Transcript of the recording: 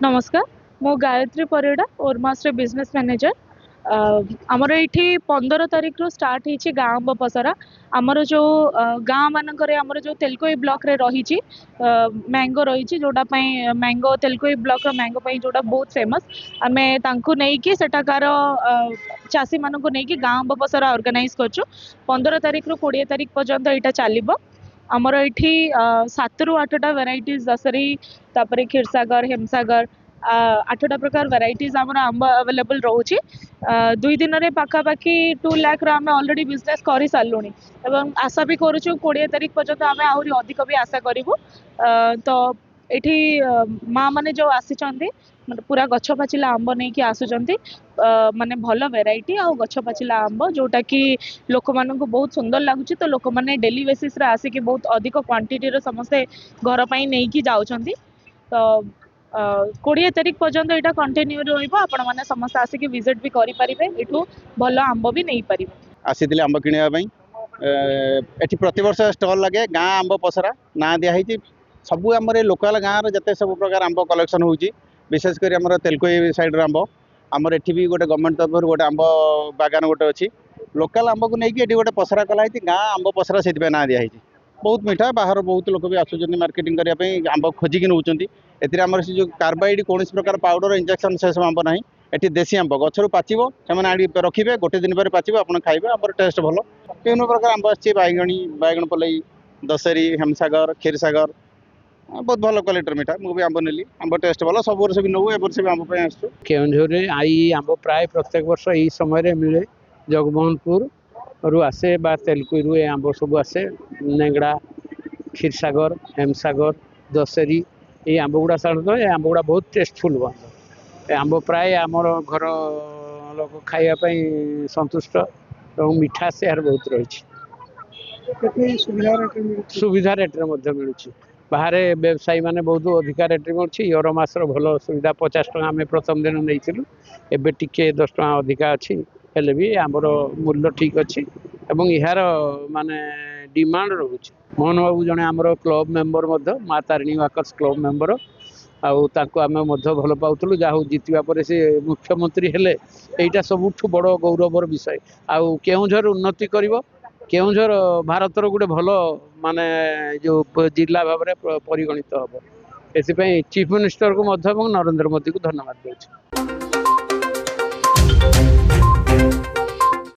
नमस्कार मु गायत्री परिड़ा ओरमास रे बिजनेस मैनेजर आमर ये 15 तारीख रू स्टार्ट होती गाँ आंब पसरा आमर जो गाँ मानक आमर जो तेलकोई ब्लॉक रे रही मैंगो रही जोटा मैंगो तेलकोई ब्लॉक मैंगो जोटा बहुत फेमस आम नहीं कि सेठाकार चाषी मान नहीं गाँ आंब पसरा ऑर्गेनाइज करछु 15 तारीख रू 20 तारीख पर्यंत यहाँ चलो आमर ये 7 ରୁ 8टा वेराइटीज दशहरी तापर क्षीरसागर हेमसागर 8टा प्रकार वेराइटीज आमर आंब अवेलेबल रोचे 2 दिन में पाखापाखि 2 लाख आम अलरेडी बिजनेस कर सारूँ एवं आशा भी करुँ 20 तारीख पर्यंत आम आहरी अधिक भी आशा करूँ तो ये माँ मैंने जो आसी पूरा गछ पाचिला आंब नहीं कि आसुचंती माने भल वेराइटी आ गछ पाचिला आंब जोटा कि लोक मान को बहुत सुंदर लगुच तो लोक मैंने डेली बेसिस रे आसिक बहुत अधिक क्वांटिटी रो समस्ते घर पर नहीं कि जाउछंती तो 20 तारीख पर्यंत यहाँ कंटिन्यू रहा समस्त आसिक विजिट भी करेंगे एठू भल आंब भी नहीं पारे आसी आंब किणापी एटी प्रतिवर्ष स्टल लगे गाँ आंब पसरा ना दिखाई सबू आम लोकाल गाँव जिते सब प्रकार आंब कलेक्शन होची विशेषकर आम तेलकोई साइड आंब आमर एटी भी गोटे गवर्नमेंट तरफ गोटे आंब बागान गोटे अच्छी लोकाल आंब को लेकिन गोटे पसरा कराई गाँ आंब पसरा से ना दिखाई बहुत मीठा बाहर बहुत लोग भी आसुच्च मार्केटिंग करने आंब खोजिकी नौकरी एम से जो कार्बाइड कौन प्रकार पाउडर इंजेक्शन से सब आंब ना ये देसी आंब गचर पाचिब से रखिए गोटे दिन पर पाचिब आप खाइबे आंबर टेस्ट भल विभिन्न प्रकार आंब आगणी बैगण पलई दशहरी हेमसागर क्षीरसागर बहुत भल क्वालिटर मीठा मुझे आंब नेली आंब टेस्ट भल सब वर्ष भी नौ ए वर्ष भी आंब आसू केउझर आई आंब प्राय प्रत्येक वर्ष यही समय मिले जगमोहनपुर रु आसे बा तेलकुई रु आंब सब आसे नेंगड़ा क्षीरसागर हेमसागर दशहरी ये आंब गुड़ा साधारणतः ये आंब गुड़ा बहुत टेस्टफुल आंब प्राय आमर घर लोक खावाई संतुष्ट और मिठा से यार बहुत रही सुविधा रेट मिलूँ बाहर व्यवसायी मैंने बहुत अधिका रेट मिलूँ ओरमास भल सुविधा 50 टका आम प्रथम दिन नहीं एवं टिके 10 टका अधिका अच्छी हेले भी आमर मूल्य ठीक अच्छी एवं यार माने डिमांड रोचे मोहन बाबू जड़े आमर क्लब मेंबर माँ तारिणी वाकर्स क्लब मेंबर आम भल पाऊँ जहाँ जितवा पर से मुख्यमंत्री हेले यहाँ सबुठ बड़ गौरवर विषय आउ केउझर उन्नति कर केउझर भारतर गोटे भल माने जो जिला भाव में परिगणित हम एपाई चीफ मिनिस्टर को नरेंद्र मोदी को धन्यवाद दूँ।